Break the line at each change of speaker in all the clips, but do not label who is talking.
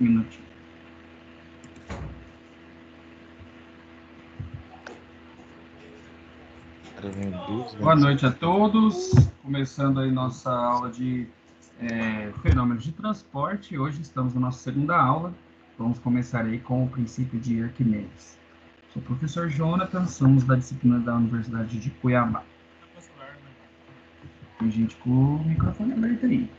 Um minutinho. Boa noite a todos. Começando aí nossa aula de fenômenos de transporte. Hoje estamos na nossa segunda aula. Vamos começar aí com o princípio de Arquimedes. Sou o professor Jonathan, somos da disciplina da Universidade de Cuiabá. Tem gente com o microfone aberto aí.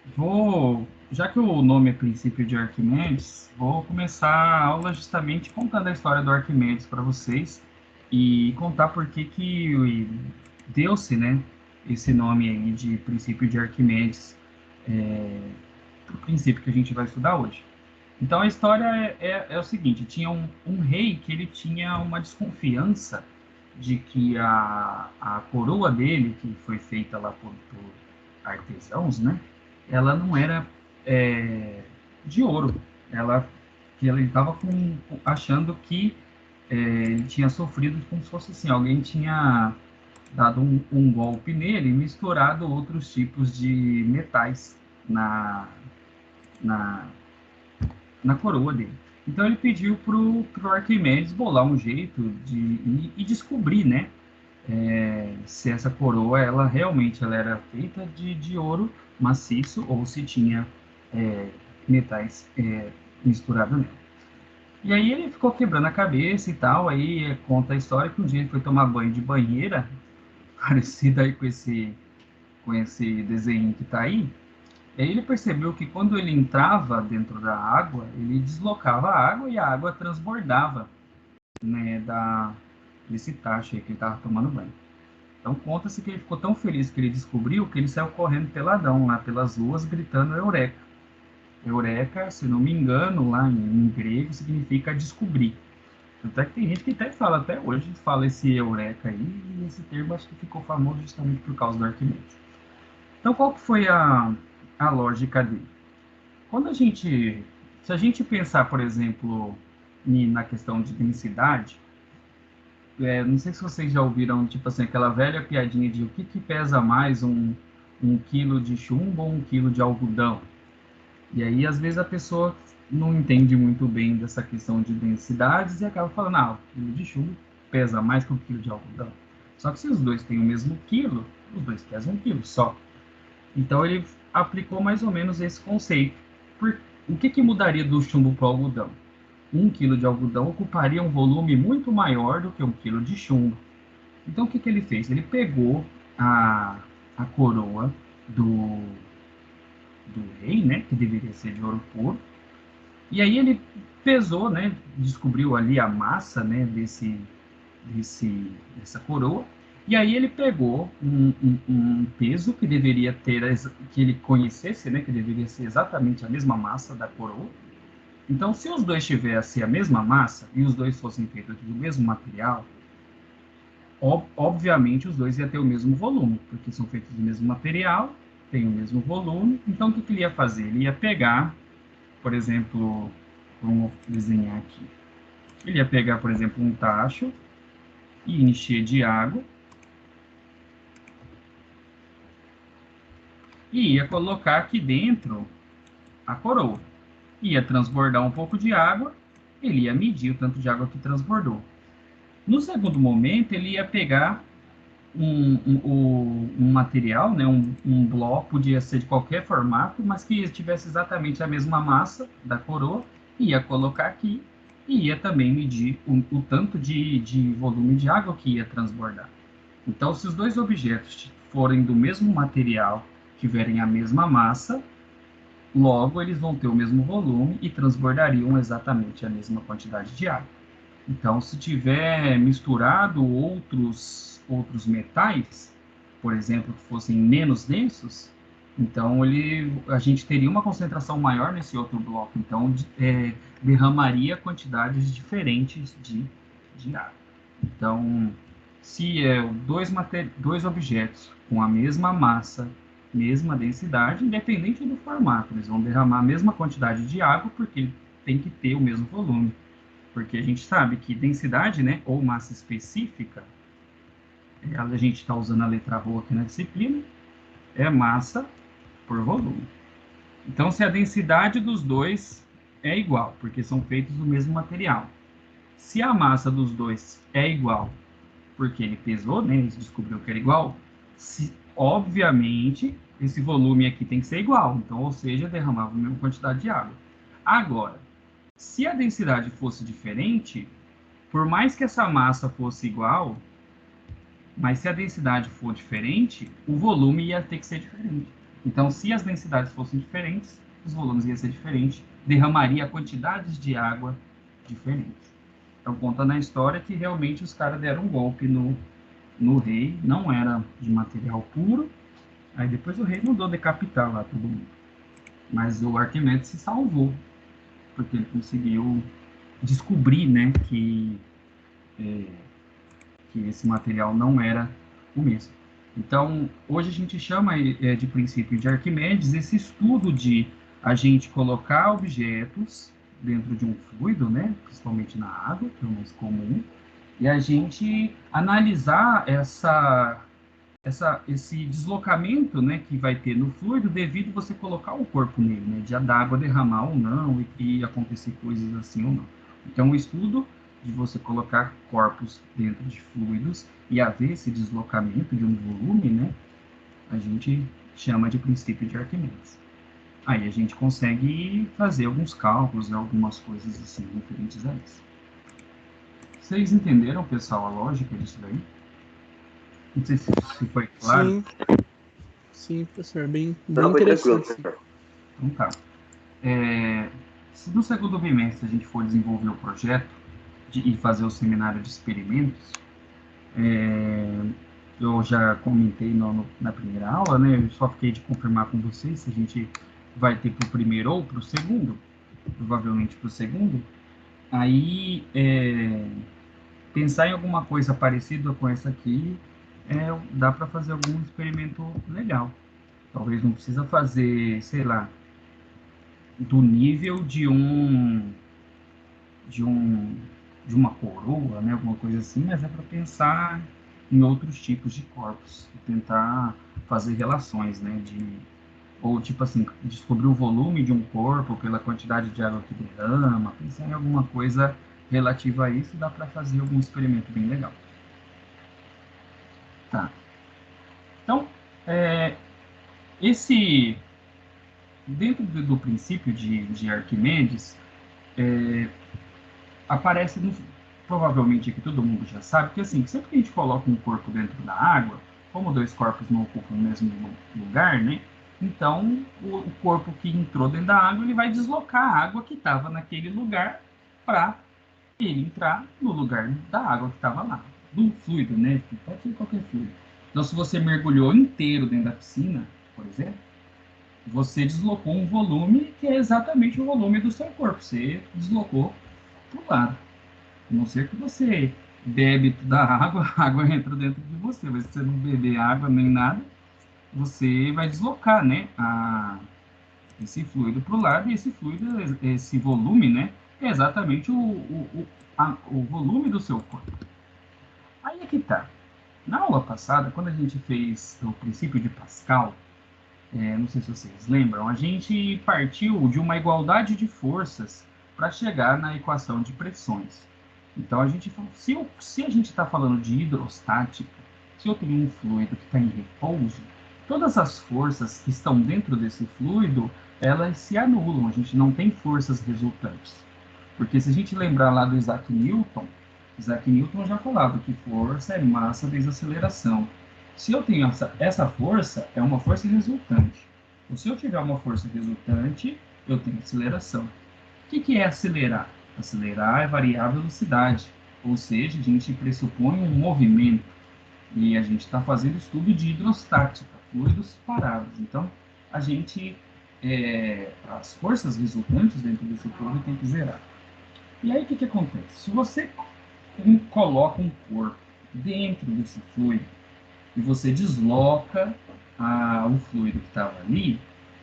Então, já que o nome é princípio de Arquimedes, vou começar a aula justamente contando a história do Arquimedes para vocês e contar por que deu-se, né, esse nome aí de princípio de Arquimedes, o princípio que a gente vai estudar hoje. Então a história é o seguinte: tinha um rei que ele tinha uma desconfiança de que a coroa dele, que foi feita lá por artesãos, né, ela não era de ouro. Que ele estava achando que ele tinha sofrido como se fosse assim, alguém tinha dado um golpe nele e misturado outros tipos de metais na, na coroa dele. Então ele pediu pro Arquimedes bolar um jeito de descobrir, né, se essa coroa ela era feita de ouro maciço ou se tinha metais misturados nela. E aí ele ficou quebrando a cabeça e tal, aí conta a história que um dia ele foi tomar banho de banheira, parecido aí com esse desenho que está aí. Aí ele percebeu que quando ele entrava dentro da água, ele deslocava a água e a água transbordava, né, desse tacho aí que ele estava tomando banho. Então conta-se que ele ficou tão feliz que ele descobriu que ele saiu correndo peladão lá pelas ruas gritando Eureka. Eureka, se não me engano, lá em grego significa descobrir. Até que tem gente que até fala, até hoje, fala esse Eureka aí, e esse termo acho que ficou famoso justamente por causa do Arquimedes. Então qual que foi a lógica dele? Se a gente pensar, por exemplo, na questão de densidade, não sei se vocês já ouviram, tipo assim, aquela velha piadinha de o que pesa mais, um quilo de chumbo ou um quilo de algodão? E aí, às vezes, a pessoa não entende muito bem dessa questão de densidades e acaba falando, o quilo de chumbo pesa mais que um quilo de algodão. Só que se os dois têm o mesmo quilo, os dois pesam um quilo só. Então, ele aplicou mais ou menos esse conceito. O que mudaria do chumbo para o algodão? Um quilo de algodão ocuparia um volume muito maior do que um quilo de chumbo. Então, o que ele fez? Ele pegou a coroa do rei, né, que deveria ser de ouro puro, e aí ele pesou, né, descobriu ali a massa, né, dessa coroa, e aí ele pegou um peso que deveria ter, que ele conhecesse, né, que deveria ser exatamente a mesma massa da coroa. Então, se os dois tivessem a mesma massa e os dois fossem feitos do mesmo material, obviamente os dois iam ter o mesmo volume, porque são feitos do mesmo material, tem o mesmo volume. Então, o que ele ia fazer? Ele ia pegar, por exemplo, vamos desenhar aqui. Ele ia pegar, por exemplo, um tacho e encher de água e ia colocar aqui dentro a coroa. Ia transbordar um pouco de água, ele ia medir o tanto de água que transbordou. No segundo momento, ele ia pegar um material, né, um bloco, podia ser de qualquer formato, mas que tivesse exatamente a mesma massa da coroa, ia colocar aqui e ia também medir o tanto de volume de água que ia transbordar. Então, se os dois objetos forem do mesmo material, tiverem a mesma massa, logo eles vão ter o mesmo volume e transbordariam exatamente a mesma quantidade de água. Então, se tiver misturado outros metais, por exemplo, que fossem menos densos, então a gente teria uma concentração maior nesse outro bloco. Então, derramaria quantidades diferentes de água. Então, se dois objetos com a mesma massa, mesma densidade, independente do formato, eles vão derramar a mesma quantidade de água porque tem que ter o mesmo volume. Porque a gente sabe que densidade, né, ou massa específica, a gente está usando a letra Rho aqui na disciplina, é massa por volume. Então, se a densidade dos dois é igual, porque são feitos do mesmo material. Se a massa dos dois é igual, porque ele pesou, né, ele descobriu que era igual, obviamente, esse volume aqui tem que ser igual. Então, ou seja, derramava a mesma quantidade de água. Agora, se a densidade fosse diferente, por mais que essa massa fosse igual, mas se a densidade for diferente, o volume ia ter que ser diferente. Então, se as densidades fossem diferentes, os volumes iam ser diferentes, derramaria quantidades de água diferentes. Então, conta na história que realmente os caras deram um golpe no rei, não era de material puro, aí depois o rei mandou decapitar lá todo mundo. Mas o Arquimedes se salvou, porque ele conseguiu descobrir, né, que esse material não era o mesmo. Então, hoje a gente chama de princípio de Arquimedes esse estudo de a gente colocar objetos dentro de um fluido, né, principalmente na água, que é o mais comum, e a gente analisar esse deslocamento, né, que vai ter no fluido devido você colocar o corpo nele, né, de a água derramar ou não e acontecer coisas assim ou não. Então, o estudo de você colocar corpos dentro de fluidos e haver esse deslocamento de um volume, né, a gente chama de princípio de Arquimedes. Aí a gente consegue fazer alguns cálculos, né, algumas coisas assim referentes a isso. Vocês entenderam, pessoal, a lógica disso daí? Não sei se foi claro.
Sim, sim, professor, bem,
Não,
bem
foi tranquilo,
interessante.
professor.
Então tá. Se no segundo bimestre a gente for desenvolver o projeto e fazer o seminário de experimentos, eu já comentei na primeira aula, né? Eu só fiquei de confirmar com vocês se a gente vai ter para o primeiro ou para o segundo, provavelmente para o segundo. Aí, pensar em alguma coisa parecida com essa aqui, dá para fazer algum experimento legal. Talvez não precisa fazer, sei lá, do nível de um de uma coroa, né, alguma coisa assim, mas é para pensar em outros tipos de corpos, e tentar fazer relações, né, ou tipo assim, descobrir o volume de um corpo pela quantidade de água que derrama, pensar em alguma coisa relativa a isso, dá para fazer algum experimento bem legal. Tá. Então, esse dentro do princípio de Arquimedes, aparece, provavelmente aqui todo mundo já sabe, que assim, sempre que a gente coloca um corpo dentro da água, como dois corpos não ocupam o mesmo lugar, né? Então, o corpo que entrou dentro da água, ele vai deslocar a água que estava naquele lugar para ele entrar no lugar da água que estava lá, do fluido, né? Pode ser qualquer fluido. Então, se você mergulhou inteiro dentro da piscina, por exemplo, você deslocou um volume que é exatamente o volume do seu corpo. Você deslocou para o lado. A não ser que você bebe da água, a água entra dentro de você. Mas se você não beber água nem nada, você vai deslocar, né, esse fluido para o lado. E esse fluido, esse volume, né, é exatamente o volume do seu corpo. Aí é que tá. Na aula passada, quando a gente fez o princípio de Pascal, não sei se vocês lembram, a gente partiu de uma igualdade de forças para chegar na equação de pressões. Então, a gente, se a gente está falando de hidrostática, se eu tenho um fluido que está em repouso, todas as forças que estão dentro desse fluido, elas se anulam, a gente não tem forças resultantes. Porque se a gente lembrar lá do Isaac Newton já falava que força é massa vezes aceleração. Se eu tenho essa força, é uma força resultante. Então, se eu tiver uma força resultante, eu tenho aceleração. O que é acelerar? Acelerar é variar a velocidade, ou seja, a gente pressupõe um movimento. E a gente está fazendo estudo de hidrostática, fluidos parados. Então, a gente, as forças resultantes dentro desse fluido tem que zerar. E aí, o que acontece? Se você coloca um corpo dentro desse fluido, e você desloca o fluido que estava ali,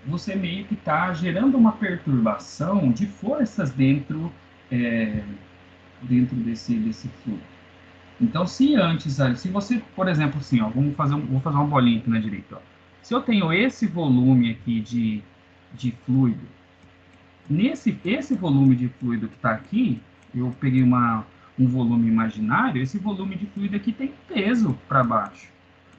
você meio que está gerando uma perturbação de forças dentro desse fluido. Então, se antes, se você, por exemplo, assim, ó, vou fazer uma bolinha aqui na direita, ó. Se eu tenho esse volume aqui de fluido, esse volume de fluido que está aqui, eu peguei um volume imaginário, esse volume de fluido aqui tem peso para baixo.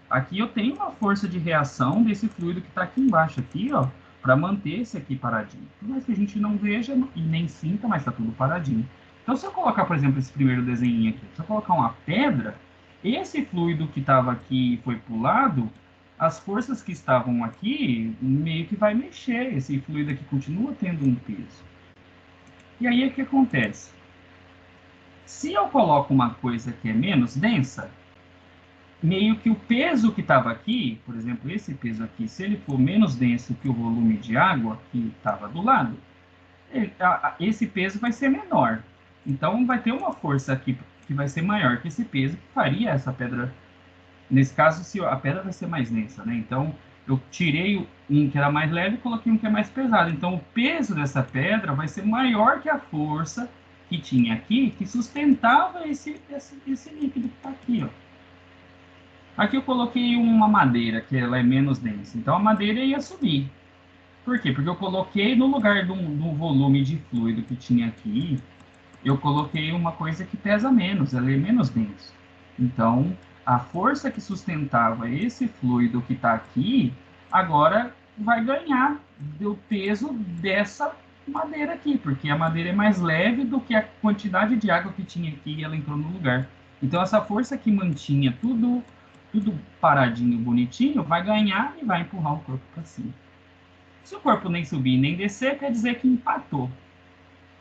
Aqui eu tenho uma força de reação desse fluido que está aqui embaixo, aqui, ó, para manter esse aqui paradinho. Por mais que a gente não veja e nem sinta, mas está tudo paradinho. Então, se eu colocar, por exemplo, esse primeiro desenho aqui, se eu colocar uma pedra, esse fluido que estava aqui e foi para o lado, as forças que estavam aqui meio que vai mexer. Esse fluido aqui continua tendo um peso. E aí o que acontece? Se eu coloco uma coisa que é menos densa, meio que o peso que estava aqui, por exemplo, esse peso aqui, se ele for menos denso que o volume de água que estava do lado, esse peso vai ser menor. Então, vai ter uma força aqui que vai ser maior que esse peso, que faria essa pedra. Nesse caso, se a pedra vai ser mais densa, né? Então, eu tirei um que era mais leve e coloquei um que é mais pesado. Então, o peso dessa pedra vai ser maior que a força que tinha aqui, que sustentava esse líquido que está aqui, ó. Aqui eu coloquei uma madeira, que ela é menos densa. Então, a madeira ia subir. Por quê? Porque eu coloquei no lugar do volume de fluido que tinha aqui, eu coloquei uma coisa que pesa menos, ela é menos densa. Então, a força que sustentava esse fluido que está aqui, agora vai ganhar do peso dessa madeira aqui, porque a madeira é mais leve do que a quantidade de água que tinha aqui e ela entrou no lugar. Então, essa força que mantinha tudo paradinho, bonitinho, vai ganhar e vai empurrar o corpo para cima. Se o corpo nem subir nem descer, quer dizer que empatou.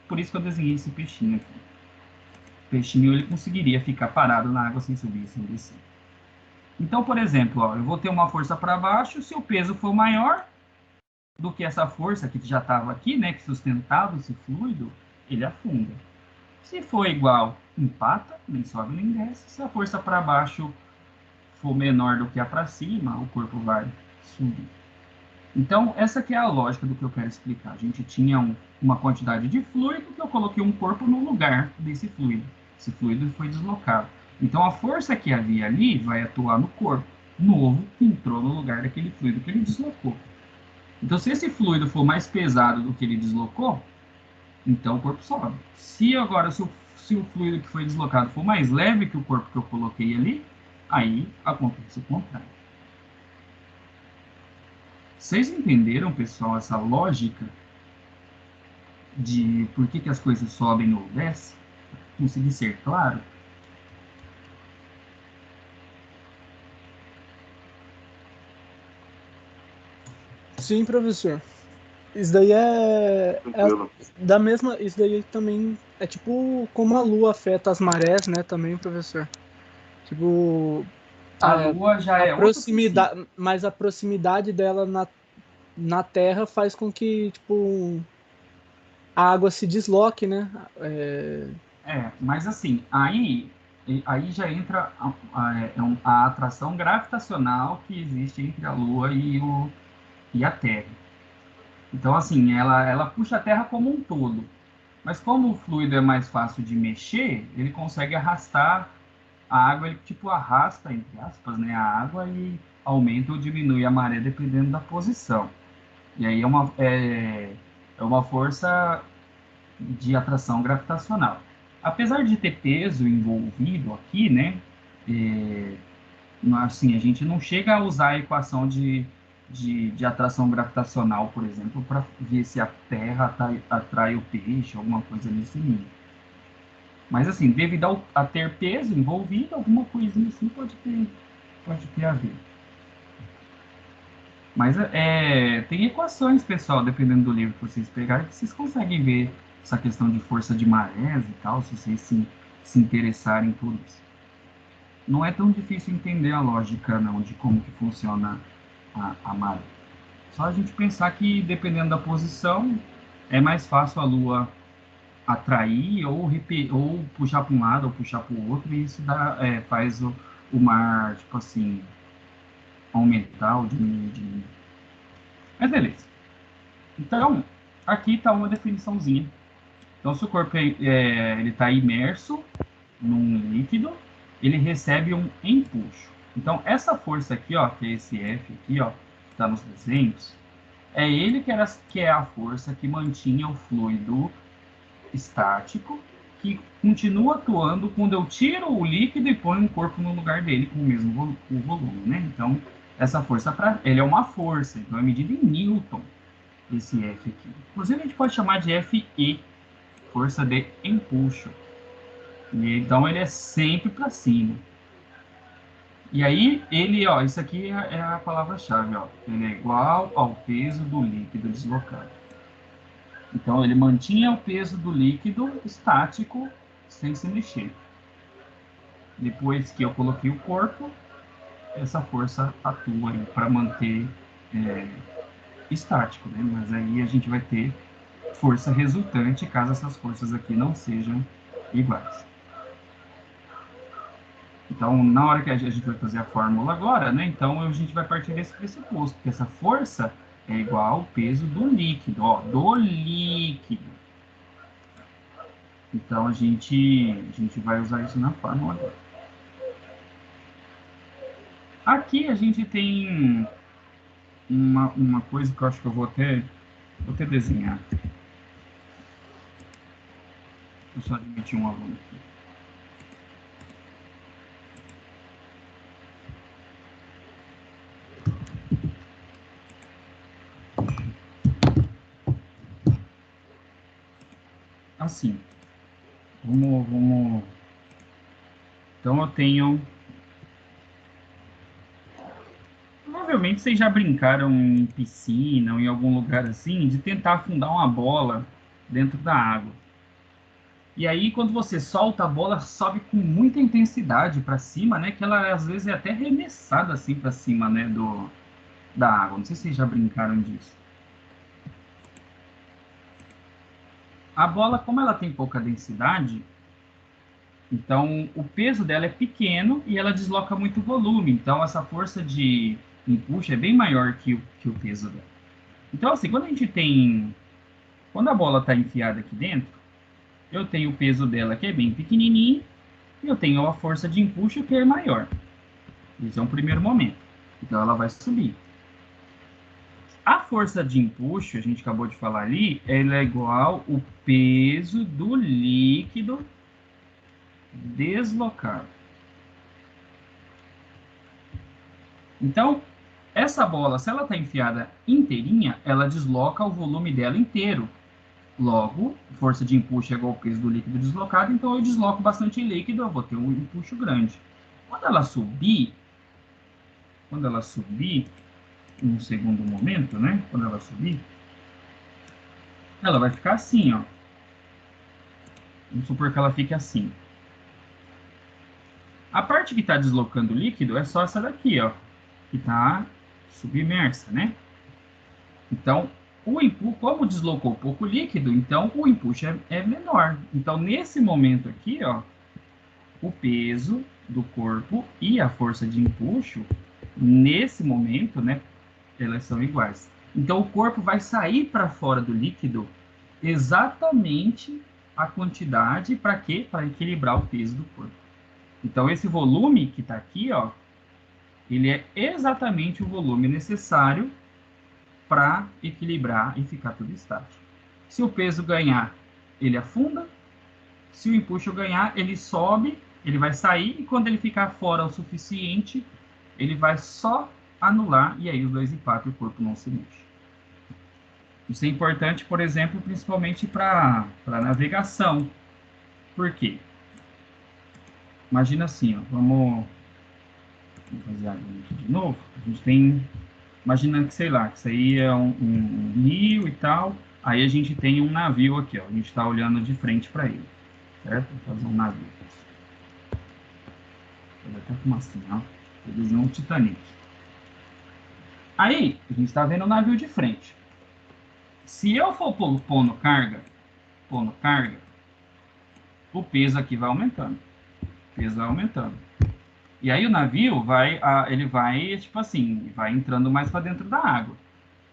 Por isso que eu desenhei esse peixinho aqui. O peixinho ele conseguiria ficar parado na água sem subir e sem descer. Então, por exemplo, ó, eu vou ter uma força para baixo, se o peso for maior do que essa força que já estava aqui, né, que sustentava esse fluido, ele afunda. Se for igual, empata, nem sobe nem desce. Se a força para baixo for menor do que a para cima, o corpo vai subir. Então, essa que é a lógica do que eu quero explicar. A gente tinha uma quantidade de fluido que eu coloquei um corpo no lugar desse fluido. Esse fluido foi deslocado. Então, a força que havia ali vai atuar no corpo novo que entrou no lugar daquele fluido que ele deslocou. Então, se esse fluido for mais pesado do que ele deslocou, então o corpo sobe. Se o fluido que foi deslocado for mais leve que o corpo que eu coloquei ali, aí acontece o contrário. Vocês entenderam, pessoal, essa lógica de por que as coisas sobem ou descem? Consegui ser claro?
Sim, professor. Isso daí da mesma. Isso daí também é tipo como a Lua afeta as marés, né? Também, professor. Tipo.
A Lua já é outro princípio.
Mas a proximidade dela na Terra faz com que, tipo, a água se desloque, né?
Mas assim, aí já entra a atração gravitacional que existe entre a Lua e a Terra. Então, assim, ela puxa a Terra como um todo. Mas como o fluido é mais fácil de mexer, ele consegue arrastar a água, ele tipo arrasta, entre aspas, né, a água e aumenta ou diminui a maré dependendo da posição. E aí é uma força de atração gravitacional. Apesar de ter peso envolvido aqui, né, é, assim, a gente não chega a usar a equação de atração gravitacional, por exemplo, para ver se a Terra atrai o peixe, alguma coisa nesse nível. Mas, assim, devido a ter peso envolvido, alguma coisinha assim pode ter a ver. Mas tem equações, pessoal, dependendo do livro que vocês pegarem, que vocês conseguem ver essa questão de força de marés e tal, se vocês se interessarem por isso. Não é tão difícil entender a lógica, não, de como que funciona a maré. Só a gente pensar que, dependendo da posição, é mais fácil a Lua atrair ou puxar para um lado ou puxar para o outro, e isso faz o mar, tipo assim, aumentar ou diminuir. Mas beleza. Então, aqui está uma definiçãozinha. Então, se o corpo ele está imerso num líquido, ele recebe um empuxo. Então, essa força aqui, ó, que é esse F aqui, ó, está nos desenhos, é ele que é a força que mantinha o fluido estático, que continua atuando quando eu tiro o líquido e ponho um corpo no lugar dele com o mesmo volume, né? Então, essa força, ele é uma força, então é medida em Newton, esse F aqui. Inclusive, a gente pode chamar de FE, força de empuxo. E, então, ele é sempre para cima. E aí, ele, ó, isso aqui é a palavra-chave, ó. Ele é igual ao peso do líquido deslocado. Então, ele mantinha o peso do líquido estático sem se mexer. Depois que eu coloquei o corpo, essa força atua para manter estático, né? Mas aí a gente vai ter força resultante caso essas forças aqui não sejam iguais. Então, na hora que a gente vai fazer a fórmula agora, né? Então, a gente vai partir desse pressuposto, que essa força é igual ao peso do líquido, ó, do líquido. Então, a gente vai usar isso na fórmula agora. Aqui a gente tem uma coisa que eu acho que eu vou até desenhar. Vou só admitir um aluno aqui. Assim, vamos. Então eu tenho. Provavelmente vocês já brincaram em piscina ou em algum lugar assim de tentar afundar uma bola dentro da água. E aí, quando você solta a bola, sobe com muita intensidade para cima, né? Que ela às vezes é até arremessada assim para cima, né? Da água. Não sei se vocês já brincaram disso. A bola, como ela tem pouca densidade, então o peso dela é pequeno e ela desloca muito volume. Então essa força de empuxo é bem maior que o peso dela. Então, assim, quando a bola está enfiada aqui dentro, eu tenho o peso dela que é bem pequenininho e eu tenho a força de empuxo que é maior. Esse é um primeiro momento. Então ela vai subir. A força de empuxo, a gente acabou de falar ali, ela é igual ao peso do líquido deslocado. Então, essa bola, se ela está enfiada inteirinha, ela desloca o volume dela inteiro. Logo, força de empuxo é igual ao peso do líquido deslocado, então eu desloco bastante líquido, eu vou ter um empuxo grande. Quando ela subir, no segundo momento, né? Quando ela subir, ela vai ficar assim, ó. Vamos supor que ela fique assim. A parte que está deslocando o líquido é só essa daqui, ó, que está submersa, né? Então, o empuxo, como deslocou pouco líquido, então o empuxo é menor. Então, nesse momento aqui, ó, o peso do corpo e a força de empuxo, nesse momento, né, elas são iguais. Então, o corpo vai sair para fora do líquido exatamente a quantidade para quê? Para equilibrar o peso do corpo. Então, esse volume que está aqui, ó, ele é exatamente o volume necessário para equilibrar e ficar tudo estático. Se o peso ganhar, ele afunda. Se o empuxo ganhar, ele sobe, ele vai sair, e quando ele ficar fora o suficiente, ele vai só anular, e aí os dois empatam e o corpo não se mexe. Isso é importante, por exemplo, principalmente para navegação. Por quê? Imagina assim, ó, vamos fazer a aqui de novo. A gente tem, imagina que, sei lá, que isso aí é um rio e tal, aí a gente tem um navio aqui, ó, a gente está olhando de frente para ele, certo? Vou fazer um navio. Vou até como assim, ó. Eles vão Titanic. Aí, a gente está vendo o navio de frente. Se eu for pondo carga, o peso aqui vai aumentando. O peso vai aumentando. E aí o navio ele vai, tipo assim, vai entrando mais para dentro da água.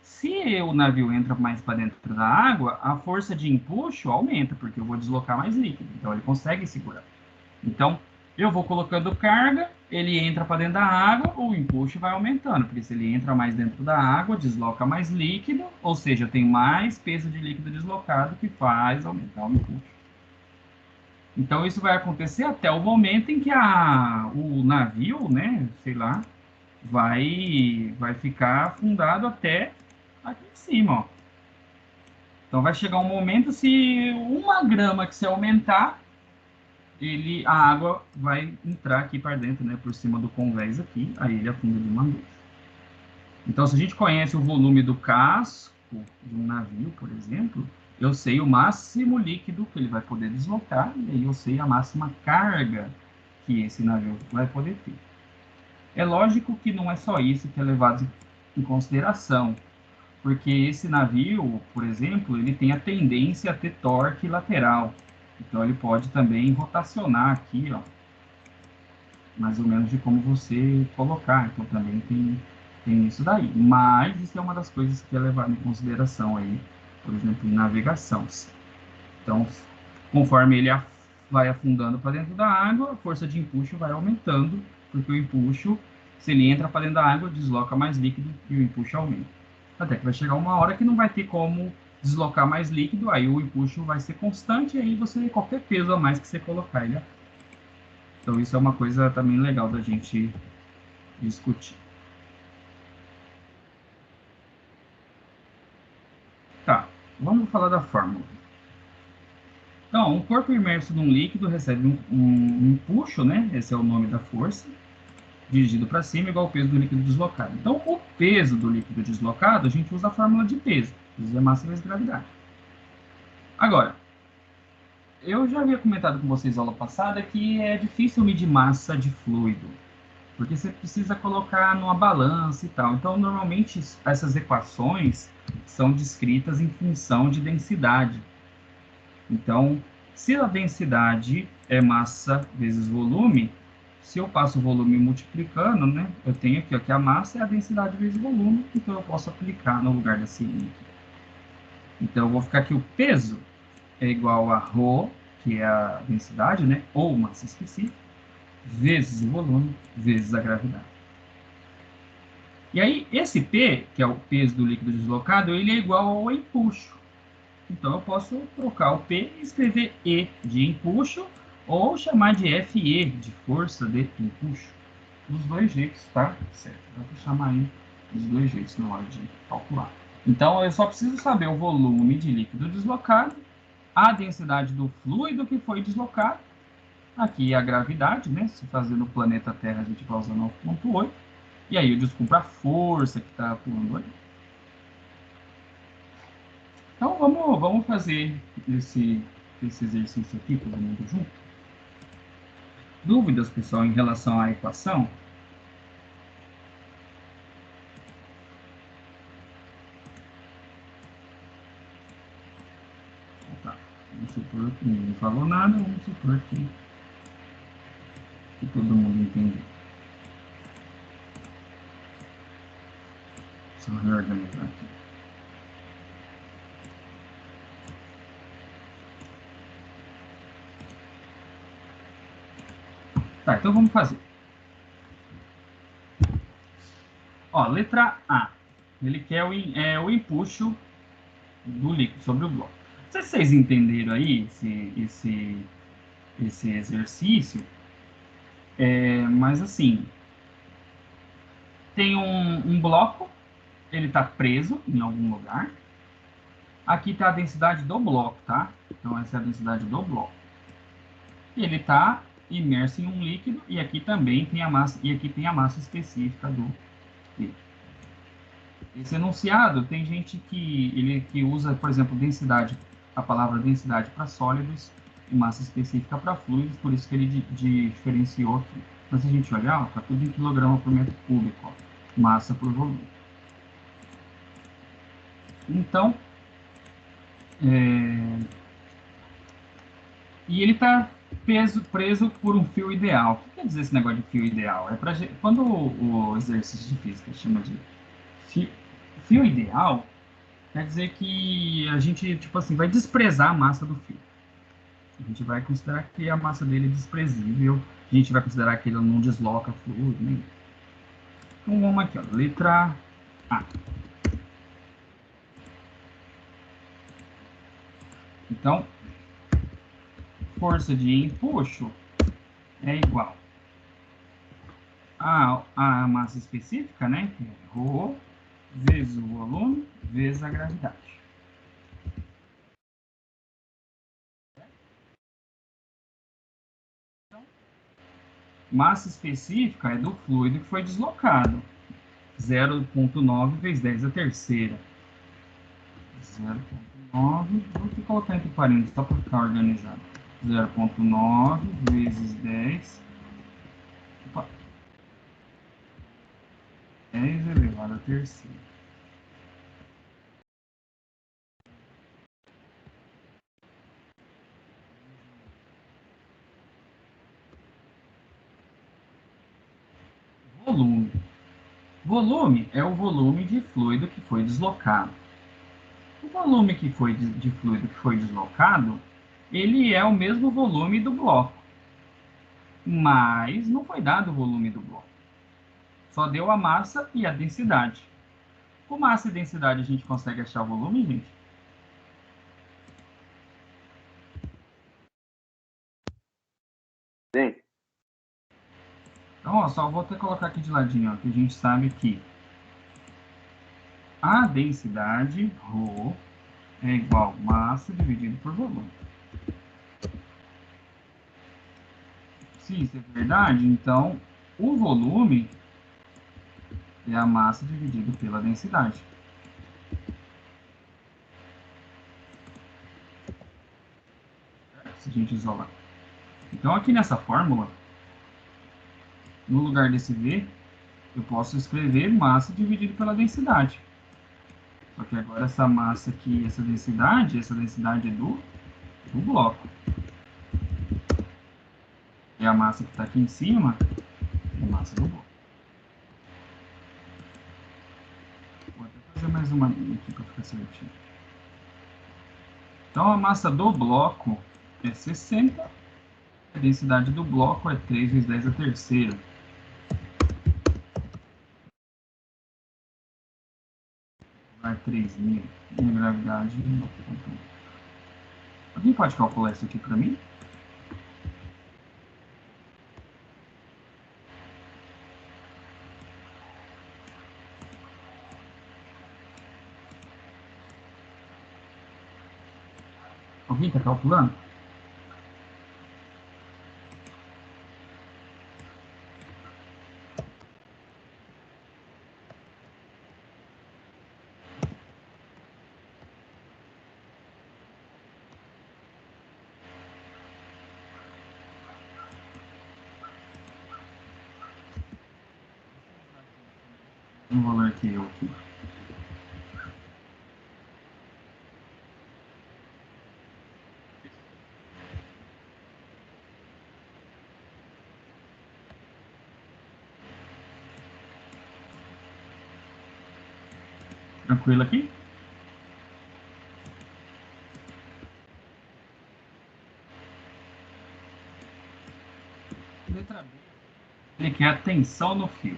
Se o navio entra mais para dentro da água, a força de empuxo aumenta, porque eu vou deslocar mais líquido. Então ele consegue segurar. Então, eu vou colocando carga, ele entra para dentro da água, o empuxo vai aumentando, porque se ele entra mais dentro da água, desloca mais líquido, ou seja, tem mais peso de líquido deslocado que faz aumentar o empuxo. Então, isso vai acontecer até o momento em que o navio, né, sei lá, vai ficar afundado até aqui em cima, ó. Então, vai chegar um momento, se 1 grama que se aumentar, a água vai entrar aqui para dentro, né, por cima do convés aqui, aí ele afunda de uma vez. Então, se a gente conhece o volume do casco de um navio, por exemplo, eu sei o máximo líquido que ele vai poder deslocar, e aí eu sei a máxima carga que esse navio vai poder ter. É lógico que não é só isso que é levado em consideração, porque esse navio, por exemplo, ele tem a tendência a ter torque lateral. Então, ele pode também rotacionar aqui, ó, mais ou menos de como você colocar. Então, também tem isso daí. Mas isso é uma das coisas que é levado em consideração aí, por exemplo, em navegação. Então, conforme ele vai afundando para dentro da água, a força de empuxo vai aumentando, porque o empuxo, se ele entra para dentro da água, desloca mais líquido e o empuxo aumenta. Até que vai chegar uma hora que não vai ter como deslocar mais líquido, aí o empuxo vai ser constante, e aí você, qualquer peso a mais que você colocar, ele. Então, isso é uma coisa também legal da gente discutir. Tá, vamos falar da fórmula. Então, um corpo imerso num líquido recebe um empuxo, né? Esse é o nome da força, dirigido para cima, igual ao peso do líquido deslocado. Então, o peso do líquido deslocado, a gente usa a fórmula de peso. Peso é massa vezes gravidade. Agora, eu já havia comentado com vocês na aula passada que é difícil medir massa de fluido, porque você precisa colocar numa balança e tal. Então, normalmente, essas equações são descritas em função de densidade. Então, se a densidade é massa vezes volume, se eu passo o volume multiplicando, né, eu tenho aqui, ó, que a massa é a densidade vezes volume, então eu posso aplicar no lugar da sigma. Então, eu vou ficar aqui, o peso é igual a ρ, que é a densidade, né, ou massa específica, vezes o volume, vezes a gravidade. E aí, esse P, que é o peso do líquido deslocado, ele é igual ao empuxo. Então, eu posso trocar o P e escrever E de empuxo, ou chamar de FE, de força de empuxo. Dos dois jeitos, tá? Certo. Dá para chamar aí dos dois jeitos na hora de calcular. Então, eu só preciso saber o volume de líquido deslocado, a densidade do fluido que foi deslocado, aqui a gravidade, né? Se fazer no planeta Terra, a gente vai usar 9,8. E aí eu descubro a força que está atuando ali. Então, vamos fazer esse exercício aqui, todo mundo junto. Dúvidas, pessoal, em relação à equação? Tá. Vamos supor que ninguém falou nada, vamos supor que todo mundo entendeu. Só reorganizar aqui. Tá, então vamos fazer. Ó, letra A. Ele quer o empuxo do líquido sobre o bloco. Não sei se vocês entenderam aí esse exercício, mas assim, tem um bloco, ele está preso em algum lugar. Aqui está a densidade do bloco, tá? Então, essa é a densidade do bloco. E ele está imerso em um líquido, e aqui também tem a massa, e aqui tem a massa específica do líquido. Esse enunciado, tem gente que usa, por exemplo, densidade, a palavra densidade para sólidos e massa específica para fluidos, por isso que ele diferenciou aqui. Mas se a gente olhar, está tudo em quilograma por metro cúbico, ó, massa por volume. Então, e ele está preso por um fio ideal. O que quer dizer esse negócio de fio ideal? Quando o exercício de física chama de fio ideal, quer dizer que a gente, tipo assim, vai desprezar a massa do fio. A gente vai considerar que a massa dele é desprezível a gente vai considerar que ele não desloca fluido, né? Então vamos aqui, ó, letra A. Então, força de empuxo é igual a massa específica, né? Que é ρ vezes o volume vezes a gravidade. Então, massa específica é do fluido que foi deslocado. 0,9 vezes 10 a terceira. 0,9, vou ter que colocar entre parênteses só para ficar organizado. 0,9 vezes 10. Opa, 10 elevado à terceira. Volume. Volume é o volume de fluido que foi deslocado. O volume que foi de fluido que foi deslocado, ele é o mesmo volume do bloco, mas não foi dado o volume do bloco. Só deu a massa e a densidade. Com massa e densidade a gente consegue achar o volume, gente?
Sim.
Então, ó, só vou até colocar aqui de ladinho, ó, que a gente sabe que a densidade, ρ, é igual a massa dividido por volume. Se isso é verdade, então o volume é a massa dividido pela densidade. Se a gente isolar. Então, aqui nessa fórmula, no lugar desse V, eu posso escrever massa dividido pela densidade. Só que agora essa massa aqui, essa densidade é do bloco. E a massa que está aqui em cima é a massa do bloco. Vou até fazer mais uma aqui para ficar certinho. Então, a massa do bloco é 60. A densidade do bloco é 3 vezes 10 a terceira. Vai 3.000. E a gravidade... Alguém pode calcular isso aqui para mim? Alguém está calculando? Um valor que eu aqui. Tranquilo aqui? Letra B. Ele quer a tensão no fio.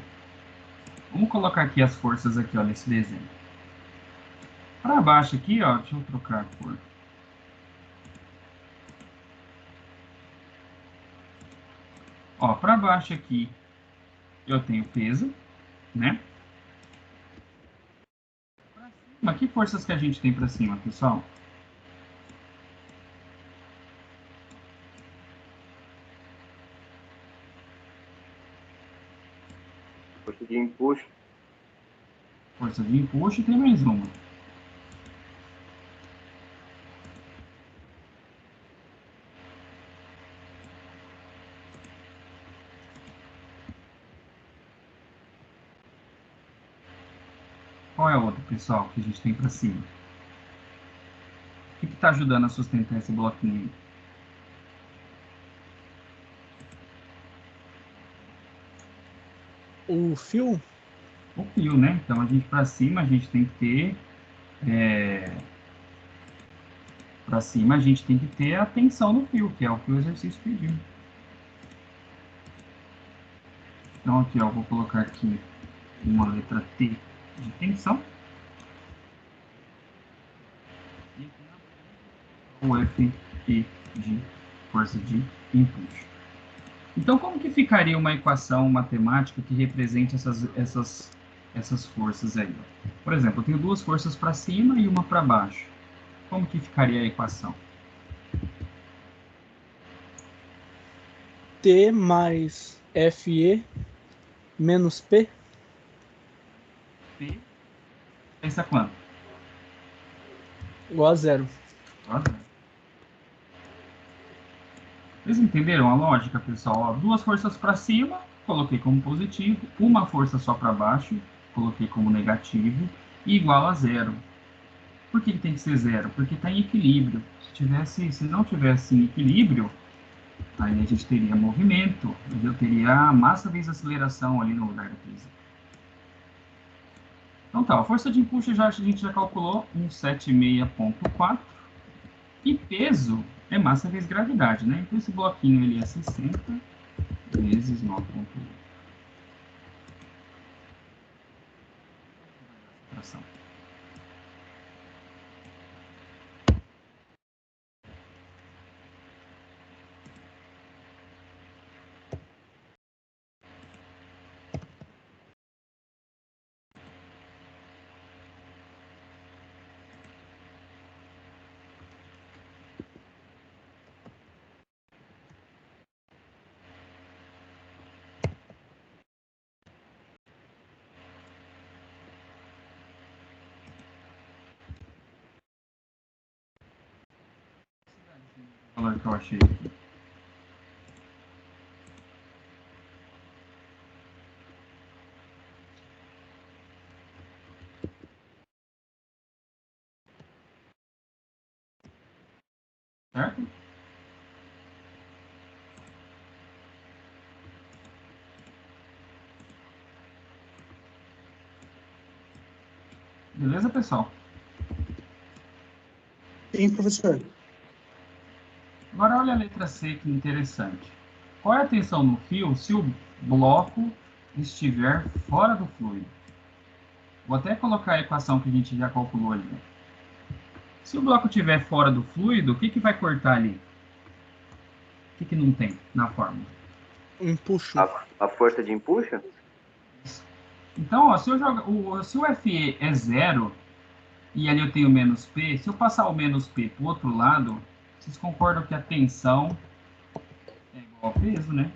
Vamos colocar aqui as forças aqui, ó, nesse desenho. Para baixo aqui, ó, deixa eu trocar a cor. Ó, para baixo aqui eu tenho peso, né? Mas que forças que a gente tem para cima, pessoal?
Força de empuxo.
Força de empuxo e tem mais uma. Qual é a outra, pessoal, que a gente tem para cima? O que está ajudando a sustentar esse bloquinho?
O fio?
O fio, né? Então, a gente para cima, a gente tem que ter... Para cima, a gente tem que ter a tensão no fio, que é o que o exercício pediu. Então, aqui, ó, eu vou colocar aqui uma letra T de tensão. E aqui o F, E de força de empuxo. Então, como que ficaria uma equação matemática que represente essas forças aí? Por exemplo, eu tenho duas forças para cima e uma para baixo. Como que ficaria a equação?
T mais FE menos P.
P pensa quanto?
Igual a zero.
Vocês entenderam a lógica, pessoal? Ó, duas forças para cima, coloquei como positivo. Uma força só para baixo, coloquei como negativo. E igual a zero. Por que tem que ser zero? Porque está em equilíbrio. Se não tivesse em equilíbrio, aí a gente teria movimento. Eu teria massa vezes aceleração ali no lugar da crise. Então tá, a força de empuxo a gente já calculou 176,4. E peso é massa vezes gravidade, né? Então esse bloquinho ele é 60 vezes 9,8. Fração. O valor que eu achei aqui. Certo? Beleza, pessoal?
Sim, professor.
Agora olha a letra C, que interessante. Qual é a tensão no fio se o bloco estiver fora do fluido? Vou até colocar a equação que a gente já calculou ali. Se o bloco estiver fora do fluido, o que vai cortar ali? O que não tem na fórmula?
Empuxo.
A força de empuxo?
Então, ó, se o FE é zero e ali eu tenho menos P, se eu passar o menos P para o outro lado, vocês concordam que a tensão é igual ao peso, né?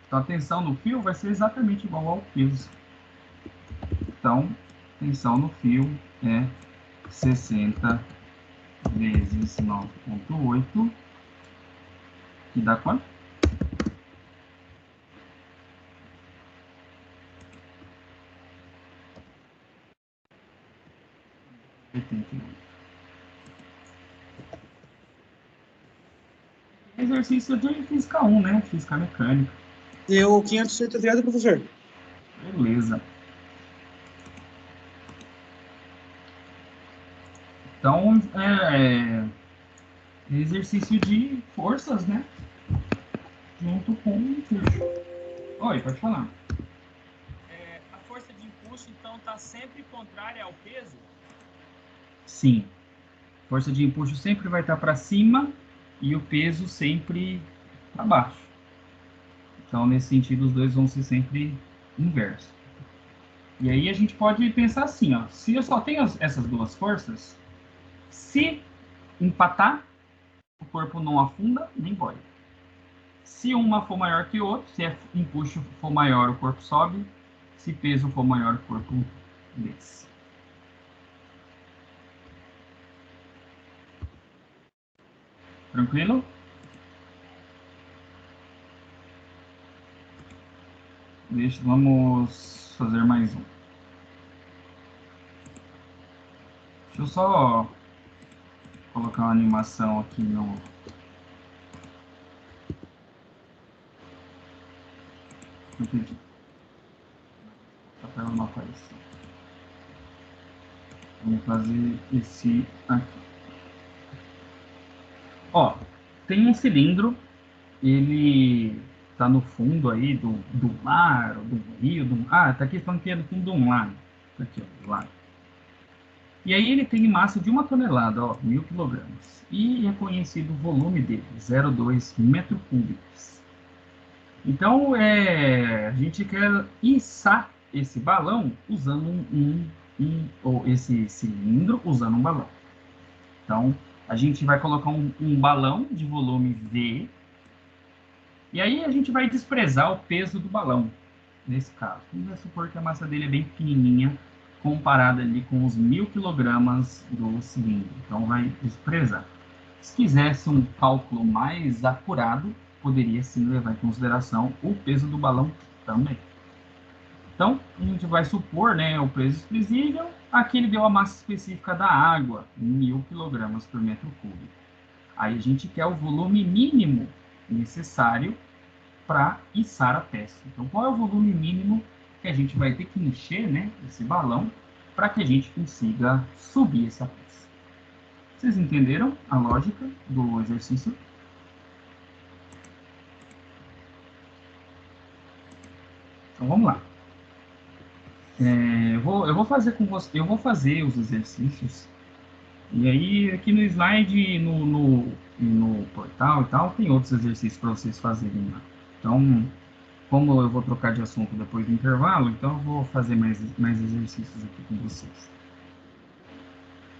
Então, a tensão no fio vai ser exatamente igual ao peso. Então, tensão no fio é 60 vezes 9,8, que dá quanto? 88. Exercício de física 1, né? Física mecânica.
Deu 580, professor.
Beleza. Então, exercício de forças, né? Junto com o empuxo. Oi, pode falar.
A força de impulso, então, está sempre contrária ao peso?
Sim. Força de empuxo sempre vai estar para cima e o peso sempre para baixo. Então, nesse sentido, os dois vão ser sempre inversos. E aí a gente pode pensar assim, ó, se eu só tenho essas duas forças, se empatar, o corpo não afunda nem boia. Se uma for maior que o outro, se empuxo for maior, o corpo sobe. Se peso for maior, o corpo desce. Tranquilo? Vamos fazer mais um. Deixa eu só colocar uma animação aqui no... Não entendi. A tela não apareceu. Vamos fazer esse aqui. Ó, tem um cilindro, ele tá no fundo aí do mar, do rio, tá aqui falando que é no fundo de um lago. Tá aqui, ó, lago. E aí ele tem massa de 1 tonelada, ó, 1.000 quilogramas. E é conhecido o volume dele, 0,2 metros cúbicos. Então, a gente quer içar esse balão usando ou esse cilindro usando um balão. Então, a gente vai colocar um balão de volume V, e aí a gente vai desprezar o peso do balão, nesse caso. Vamos supor que a massa dele é bem pequenininha, comparada ali com os 1.000 quilogramas do cilindro. Então, vai desprezar. Se quisesse um cálculo mais acurado, poderia sim levar em consideração o peso do balão também. Então, a gente vai supor, né, o peso expressível. Aqui ele deu a massa específica da água, 1.000 kg por metro cúbico. Aí a gente quer o volume mínimo necessário para içar a peça. Então, qual é o volume mínimo que a gente vai ter que encher, né, esse balão para que a gente consiga subir essa peça? Vocês entenderam a lógica do exercício? Então, vamos lá. Eu vou fazer com você, eu vou fazer os exercícios. E aí, aqui no slide, no portal e tal, tem outros exercícios para vocês fazerem lá. Então, como eu vou trocar de assunto depois do intervalo, então eu vou fazer mais exercícios aqui com vocês.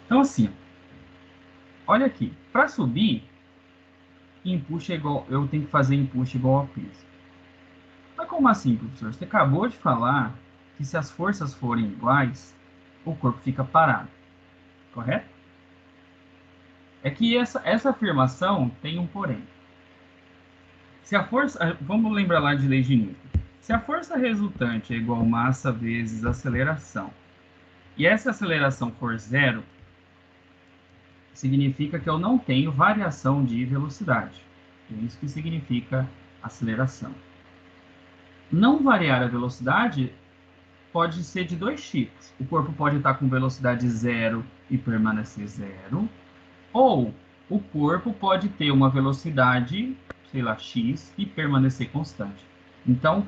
Então, assim, olha aqui. Para subir, empuxo é igual, eu tenho que fazer empuxo igual a peso. Mas como assim, professor? Você acabou de falar que se as forças forem iguais, o corpo fica parado, correto? É que essa afirmação tem um porém. Se a força, vamos lembrar lá de lei de Newton. Se a força resultante é igual a massa vezes aceleração, e essa aceleração for zero, significa que eu não tenho variação de velocidade. É isso que significa aceleração. Não variar a velocidade pode ser de dois tipos. O corpo pode estar com velocidade zero e permanecer zero, ou o corpo pode ter uma velocidade, sei lá, x, e permanecer constante. Então,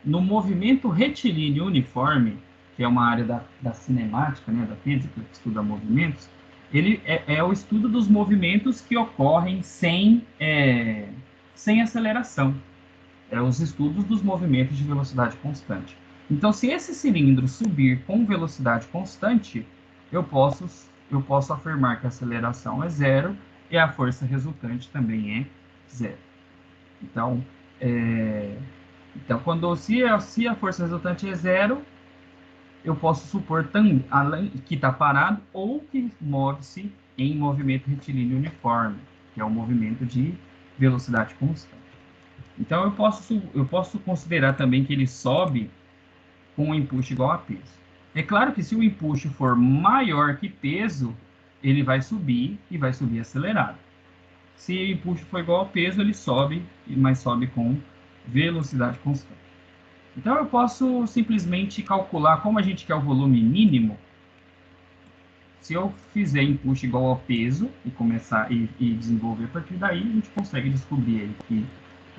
no movimento retilíneo uniforme, que é uma área da cinemática, né, da física, que estuda movimentos, ele é o estudo dos movimentos que ocorrem sem aceleração. Os estudos dos movimentos de velocidade constante. Então, se esse cilindro subir com velocidade constante, eu posso afirmar que a aceleração é zero e a força resultante também é zero. Então, se a força resultante é zero, eu posso supor que está parado ou que move-se em movimento retilíneo uniforme, que é o movimento de velocidade constante. Então, eu posso considerar também que ele sobe com um empuxo igual a peso. É claro que se o empuxo for maior que peso, ele vai subir e vai subir acelerado. Se o empuxo for igual ao peso, ele sobe, mas sobe com velocidade constante. Então, eu posso simplesmente calcular como a gente quer o volume mínimo. Se eu fizer empuxo igual ao peso e começar e desenvolver a partir daí, a gente consegue descobrir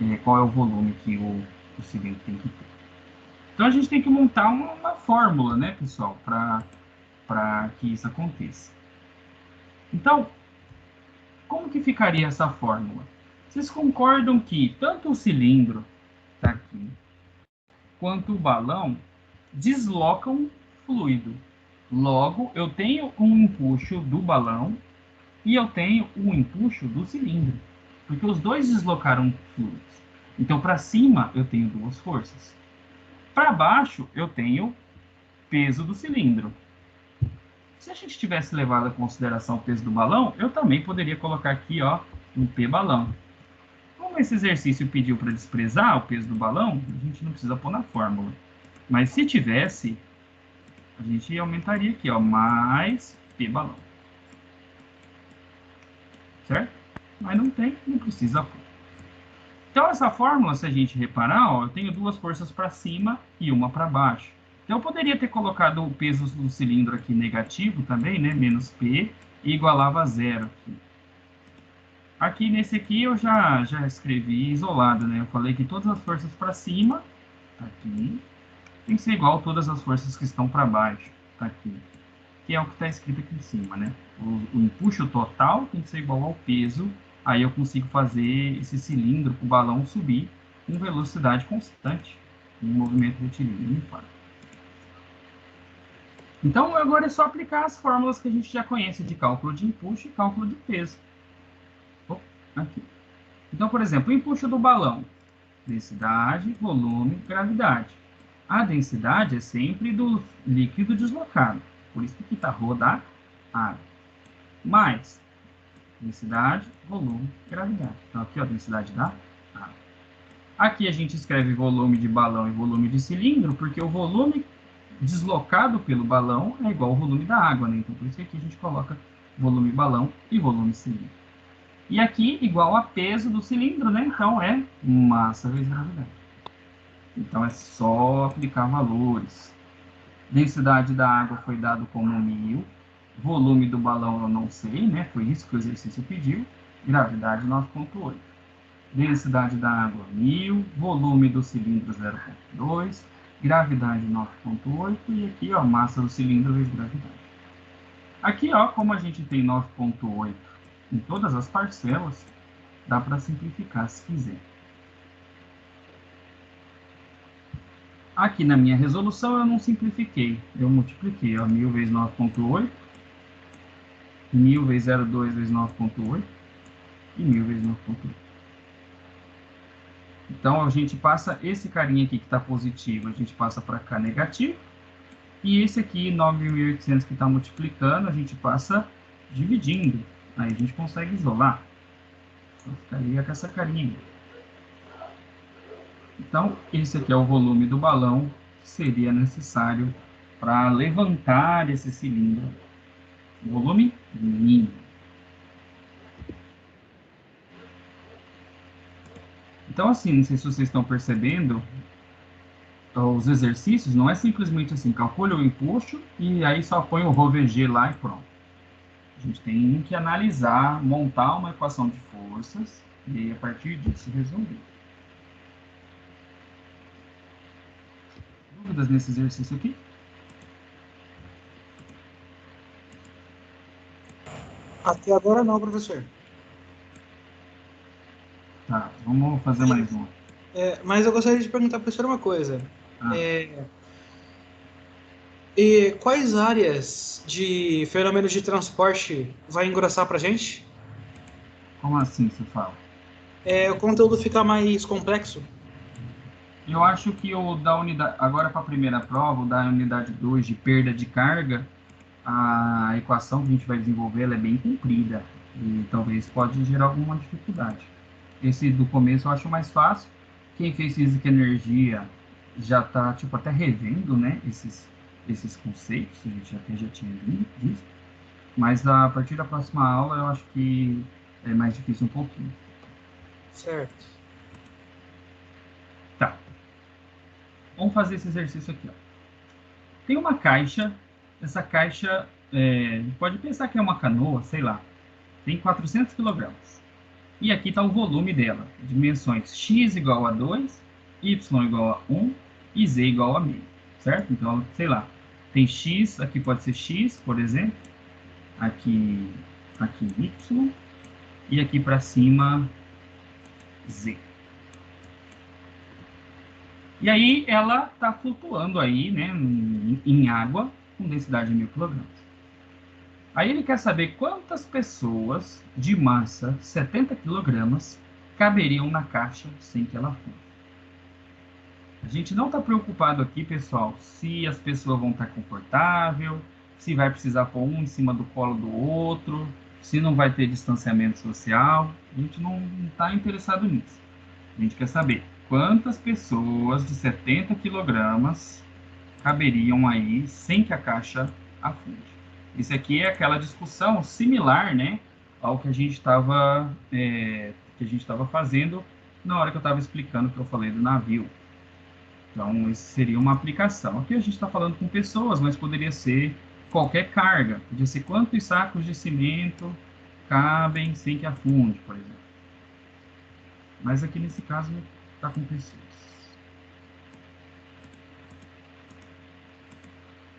aí qual é o volume que o cilindro tem que ter. Então, a gente tem que montar uma fórmula, né, pessoal, para que isso aconteça. Então, como que ficaria essa fórmula? Vocês concordam que tanto o cilindro, tá aqui, quanto o balão deslocam fluido. Logo, eu tenho um empuxo do balão e eu tenho um empuxo do cilindro, porque os dois deslocaram fluidos. Então, para cima, eu tenho duas forças. Para baixo, eu tenho peso do cilindro. Se a gente tivesse levado em consideração o peso do balão, eu também poderia colocar aqui, ó, um P balão. Como esse exercício pediu para desprezar o peso do balão, a gente não precisa pôr na fórmula. Mas se tivesse, a gente aumentaria aqui, ó, mais P balão. Certo? Mas não tem, não precisa pôr. Então, essa fórmula, se a gente reparar, ó, eu tenho duas forças para cima e uma para baixo. Então, eu poderia ter colocado o peso do cilindro aqui negativo também, né? Menos P, e igualava a zero aqui. Aqui nesse aqui eu já escrevi isolado, né? Eu falei que todas as forças para cima, aqui, tem que ser igual a todas as forças que estão para baixo, aqui. Que é o que está escrito aqui em cima, né? O empuxo total tem que ser igual ao peso, aí eu consigo fazer esse cilindro para o balão subir com velocidade constante, em movimento retilíneo. Então, agora é só aplicar as fórmulas que a gente já conhece de cálculo de empuxo e cálculo de peso. Aqui. Então, por exemplo, o empuxo do balão. Densidade, volume, gravidade. A densidade é sempre do líquido deslocado. Por isso que está ρ da água. Mais densidade, volume, gravidade. Então, aqui, ó, densidade da água. Aqui a gente escreve volume de balão e volume de cilindro, porque o volume deslocado pelo balão é igual ao volume da água, né? Então, por isso que aqui a gente coloca volume balão e volume cilindro. E aqui, igual a peso do cilindro, né? Então, é massa vezes gravidade. Então, é só aplicar valores. Densidade da água foi dado como 1000. Volume do balão eu não sei, né? Foi isso que o exercício pediu. Gravidade 9,8. Densidade da água 1000. Volume do cilindro 0,2. Gravidade 9,8. E aqui, ó, massa do cilindro vezes gravidade. Aqui, ó, como a gente tem 9,8 em todas as parcelas, dá para simplificar se quiser. Aqui na minha resolução eu não simplifiquei, eu multipliquei, ó, 1000 vezes 9,8, 1000 vezes 0,2 vezes 9,8 e 1000 vezes 9,8. Então a gente passa esse carinha aqui que está positivo, a gente passa para cá negativo, e esse aqui, 9.800 que está multiplicando, a gente passa dividindo. Aí a gente consegue isolar. Então, ficaria com essa carinha. Então, esse aqui é o volume do balão que seria necessário para levantar esse cilindro. Volume mínimo. Então, assim, não sei se vocês estão percebendo, os exercícios não é simplesmente assim, calcule o empuxo e aí só põe o ρVg lá e pronto. A gente tem que analisar, montar uma equação de forças e aí, a partir disso resolver. Dúvidas nesse exercício aqui?
Até agora não, professor.
Tá, vamos fazer mais uma.
Mas eu gostaria de perguntar para o professor uma coisa.
Ah.
E quais áreas de fenômenos de transporte vai engrossar para a gente?
Como assim você fala?
O conteúdo fica mais complexo?
Eu acho que o da unidade, agora para a primeira prova, o da unidade 2 de perda de carga, a equação que a gente vai desenvolver ela é bem comprida e talvez pode gerar alguma dificuldade. Esse do começo eu acho mais fácil. Quem fez física e energia já está tipo, até revendo, né, esses conceitos, a gente até já tinha visto. Mas a partir da próxima aula eu acho que é mais difícil um pouquinho.
Certo.
Tá. Vamos fazer esse exercício aqui, ó. Tem uma caixa, essa caixa, pode pensar que é uma canoa, sei lá, tem 400 kg. E aqui está o volume dela, dimensões x igual a 2, y igual a 1 e z igual a meio, certo? Então, sei lá, tem x, aqui pode ser x, por exemplo, aqui y, e aqui para cima z. E aí ela está flutuando aí, né, em água com densidade de 1000 kg. Aí ele quer saber quantas pessoas de massa 70 kg caberiam na caixa sem que ela afunde. A gente não está preocupado aqui, pessoal, se as pessoas vão estar confortáveis, se vai precisar pôr um em cima do colo do outro, se não vai ter distanciamento social. A gente não está interessado nisso. A gente quer saber quantas pessoas de 70 kg caberiam aí sem que a caixa afunde. Isso aqui é aquela discussão similar, né, ao que a gente estava fazendo na hora que eu estava explicando o que eu falei do navio. Então, isso seria uma aplicação. Aqui a gente está falando com pessoas, mas poderia ser qualquer carga. Podia ser quantos sacos de cimento cabem sem que afunde, por exemplo. Mas aqui nesse caso está com pessoas.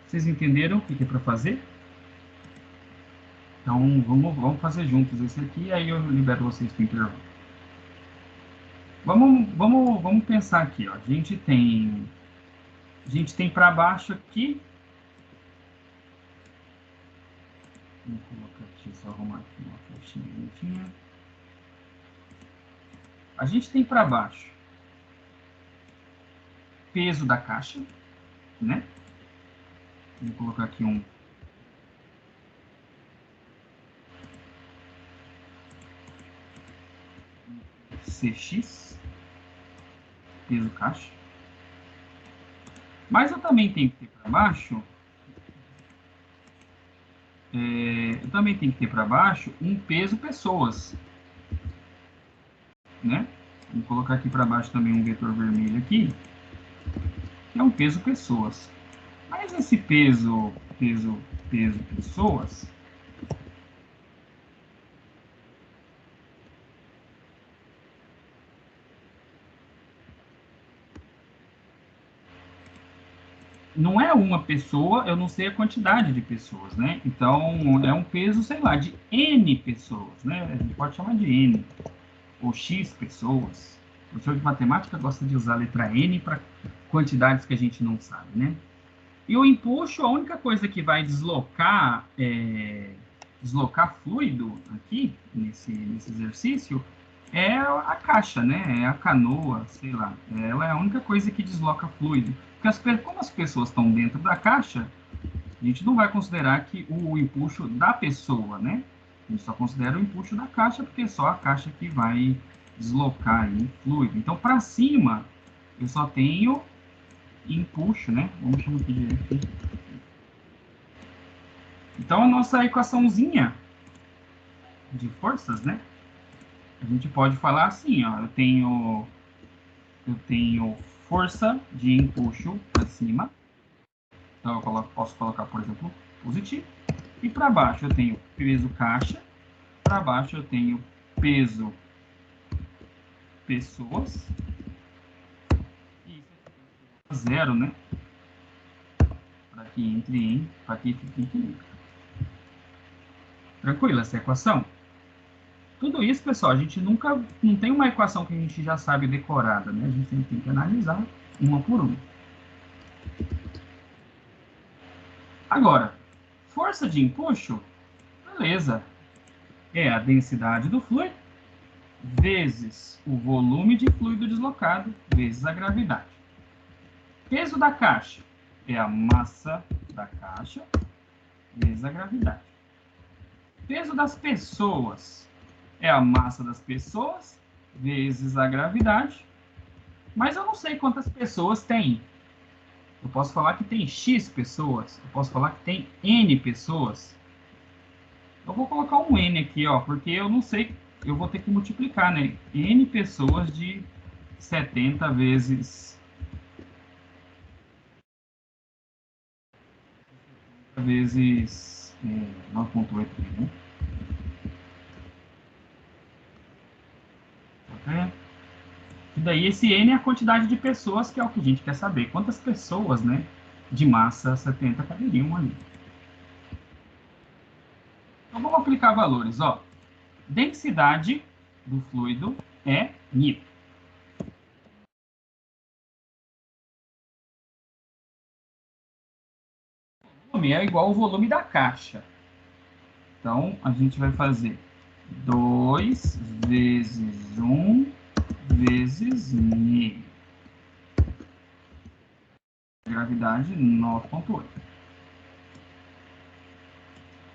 Vocês entenderam o que é para fazer? Então, vamos fazer juntos esse aqui, aí eu libero vocês para o intervalo. Vamos pensar aqui, ó. A gente tem para baixo aqui. Vamos colocar aqui, só arrumar aqui uma flechinha bonitinha. A gente tem para baixo peso da caixa, né? Vou colocar aqui um CX, peso caixa. Mas eu também tenho que ter para baixo, um peso pessoas, né? Vou colocar aqui para baixo também um vetor vermelho aqui, que é um peso pessoas. Mas esse peso pessoas, não é uma pessoa, eu não sei a quantidade de pessoas, né? Então, é um peso, sei lá, de N pessoas, né? A gente pode chamar de N, ou X pessoas. O professor de matemática gosta de usar a letra N para quantidades que a gente não sabe, né? E o empuxo, a única coisa que vai deslocar fluido aqui, nesse exercício, é a caixa, né? É a canoa, sei lá. Ela é a única coisa que desloca fluido. Porque como as pessoas estão dentro da caixa, a gente não vai considerar que o empuxo da pessoa, né? A gente só considera o empuxo da caixa, porque é só a caixa que vai deslocar aí fluido. Então, para cima, eu só tenho empuxo, né? Vamos chamar aqui de... Então, a nossa equaçãozinha de forças, né? A gente pode falar assim, ó. Eu tenho força de empuxo para cima. Então, eu posso colocar, por exemplo, positivo. E para baixo eu tenho peso caixa. Para baixo eu tenho peso pessoas. E zero, né? Para que entre em, para que fique equilíbrio. Tranquilo essa equação? Tudo isso, pessoal, a gente não tem uma equação que a gente já sabe decorada, né? A gente tem que analisar uma por uma. Agora, força de empuxo, beleza. É a densidade do fluido vezes o volume de fluido deslocado vezes a gravidade. Peso da caixa é a massa da caixa vezes a gravidade. Peso das pessoas é a massa das pessoas vezes a gravidade. Mas eu não sei quantas pessoas tem. Eu posso falar que tem X pessoas. Eu posso falar que tem N pessoas. Eu vou colocar um N aqui, ó, porque eu não sei. Eu vou ter que multiplicar, né? N pessoas de 70 vezes 9,8, né? Tá? E daí esse N é a quantidade de pessoas, que é o que a gente quer saber. Quantas pessoas, né, de massa 70 caberiam ali. Então vamos aplicar valores, ó. Densidade do fluido é μ. O volume é igual ao volume da caixa. Então a gente vai fazer 2 vezes 1 vezes μ. Gravidade 9,8.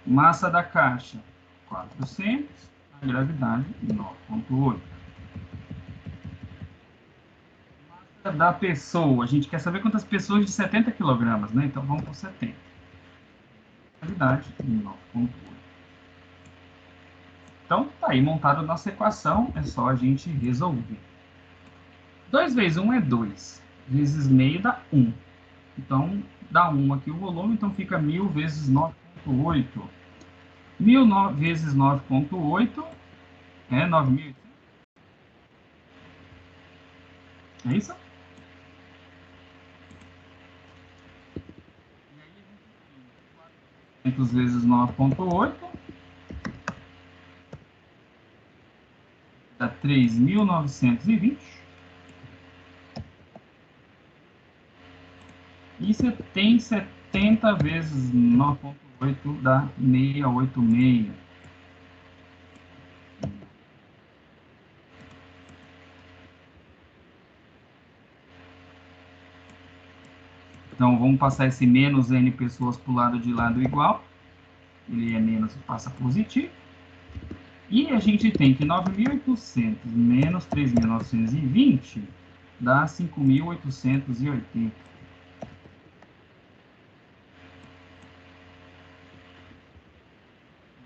Massa da caixa 400, a gravidade 9,8. Massa da pessoa, a gente quer saber quantas pessoas de 70 kg, né? Então vamos por 70. Gravidade 9,8. Então, tá aí montada a nossa equação, é só a gente resolver. 2 vezes 1 é 2, vezes meio dá 1. Então, dá 1 aqui o volume, então fica 1000 vezes 9,8. 1.000 vezes 9,8 é 9.800. É isso? E aí a gente tem 400 vezes 9,8 dá 3.920. E você tem 70 vezes 9,8 dá 686. Então, vamos passar esse menos n pessoas para o lado de lado igual. Ele é menos e passa positivo. E a gente tem que 9.800 menos 3.920 dá 5.880.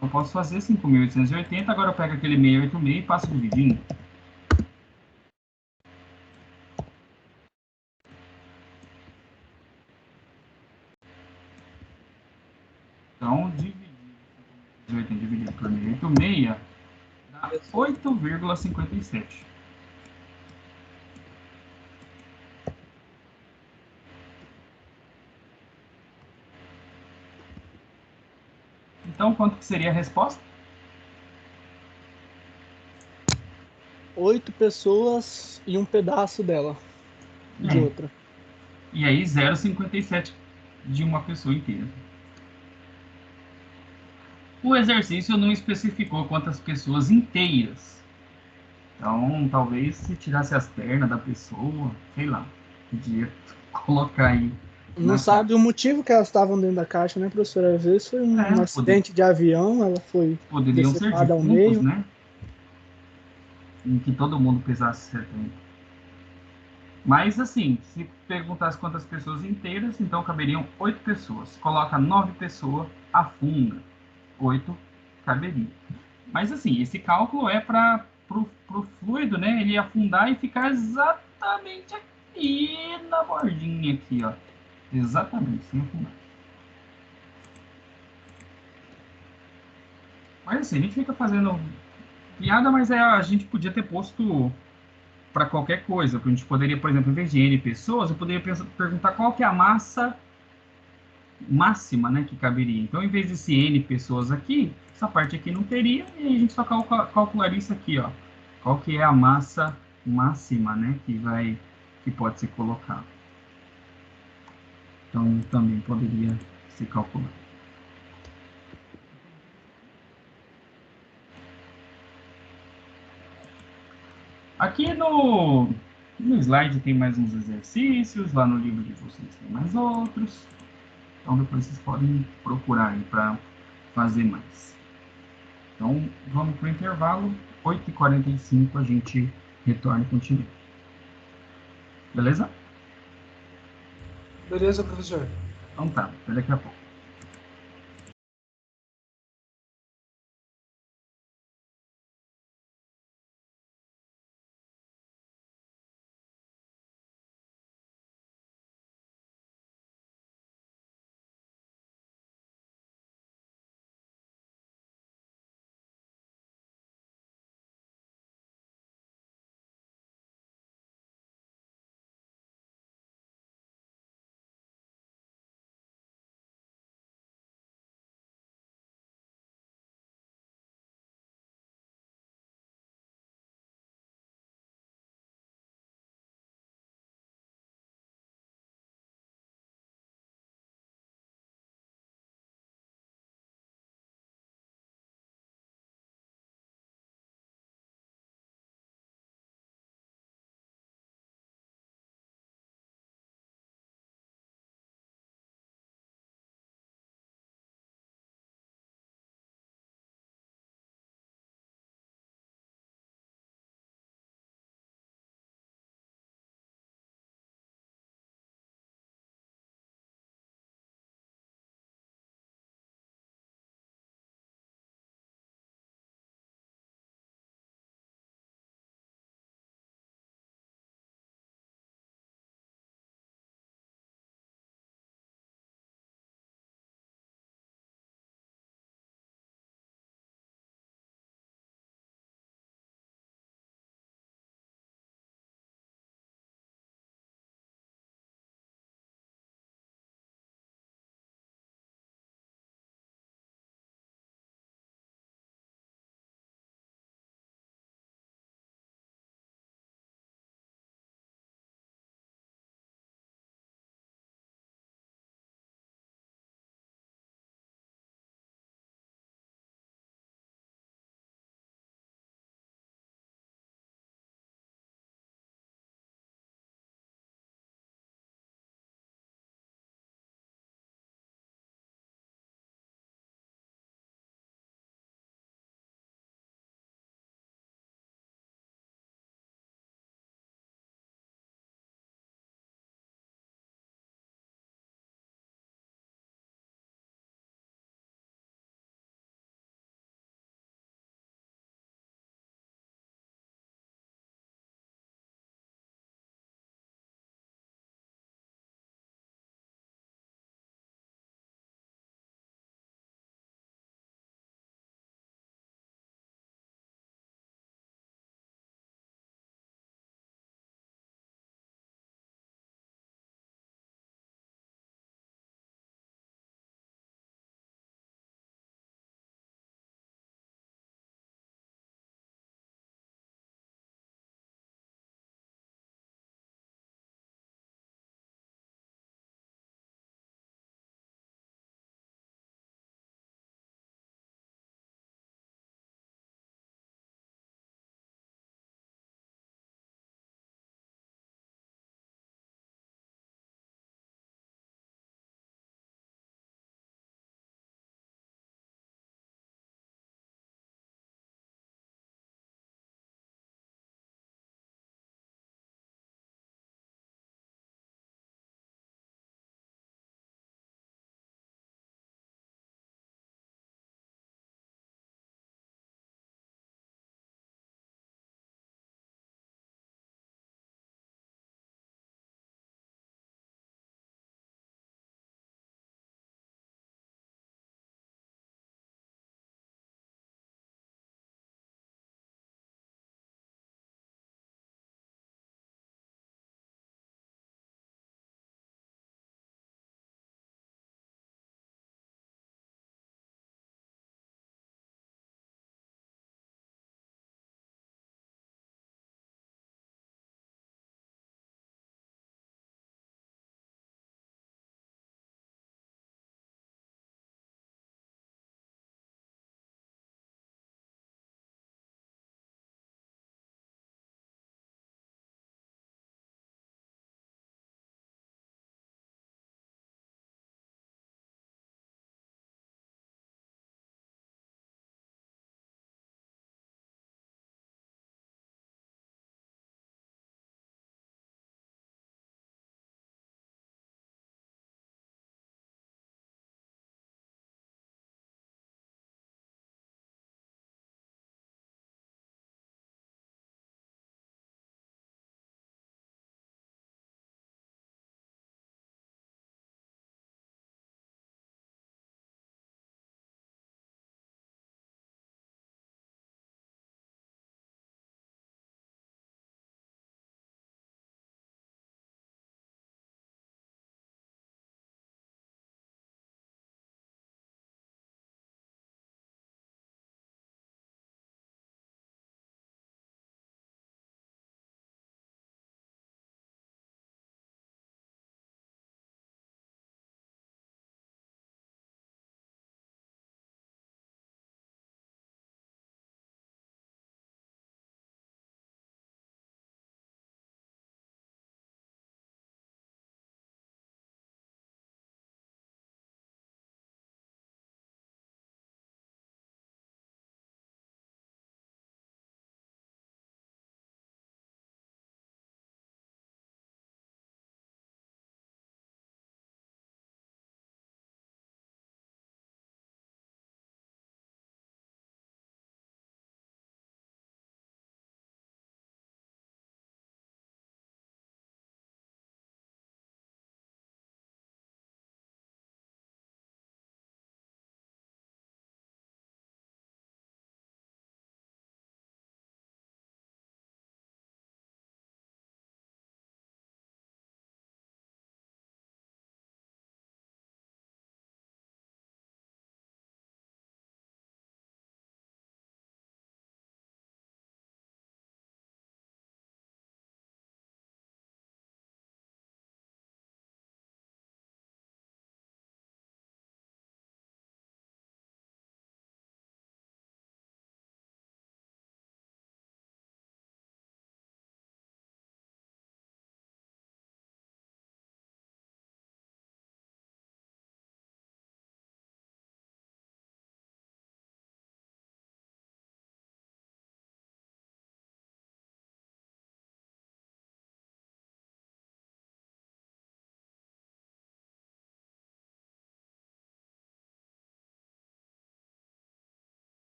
Eu posso fazer 5.880, agora eu pego aquele 686 e passo dividindo. Então, dividido por 686 dá 8,57. Então, quanto que seria a resposta?
8 pessoas e um pedaço dela. De outra.
E aí, 0,57 de uma pessoa inteira. O exercício não especificou quantas pessoas inteiras. Então, talvez se tirasse as pernas da pessoa, sei lá, podia colocar aí.
Não sabe o motivo que elas estavam dentro da caixa, né, professora? Às vezes foi um acidente de avião, ela foi
poderiam ser
decepada ao
defuntos,
meio.
né? Em que todo mundo pesasse 70. Mas, assim, se perguntasse quantas pessoas inteiras, então caberiam 8 pessoas. Coloca 9 pessoas, afunda. 8 caberia. Mas, assim, esse cálculo é para o fluido, né? Ele afundar e ficar exatamente aqui na bordinha aqui, ó. Exatamente, sem afundar. Mas, assim, a gente fica fazendo piada, mas a gente podia ter posto para qualquer coisa. A gente poderia, por exemplo, em vez de N pessoas, eu poderia perguntar qual que é a massa máxima, né, que caberia. Então, em vez desse N pessoas aqui, essa parte aqui não teria, e a gente só calcularia isso aqui, ó. Qual que é a massa máxima, né, que pode ser colocada. Então, também poderia ser calculado. Aqui no slide tem mais uns exercícios, lá no livro de vocês tem mais outros. Então, depois vocês podem procurar aí para fazer mais. Então, vamos para o intervalo. 8h45 a gente retorna e continua. Beleza?
Beleza, professor.
Então tá, até daqui a pouco.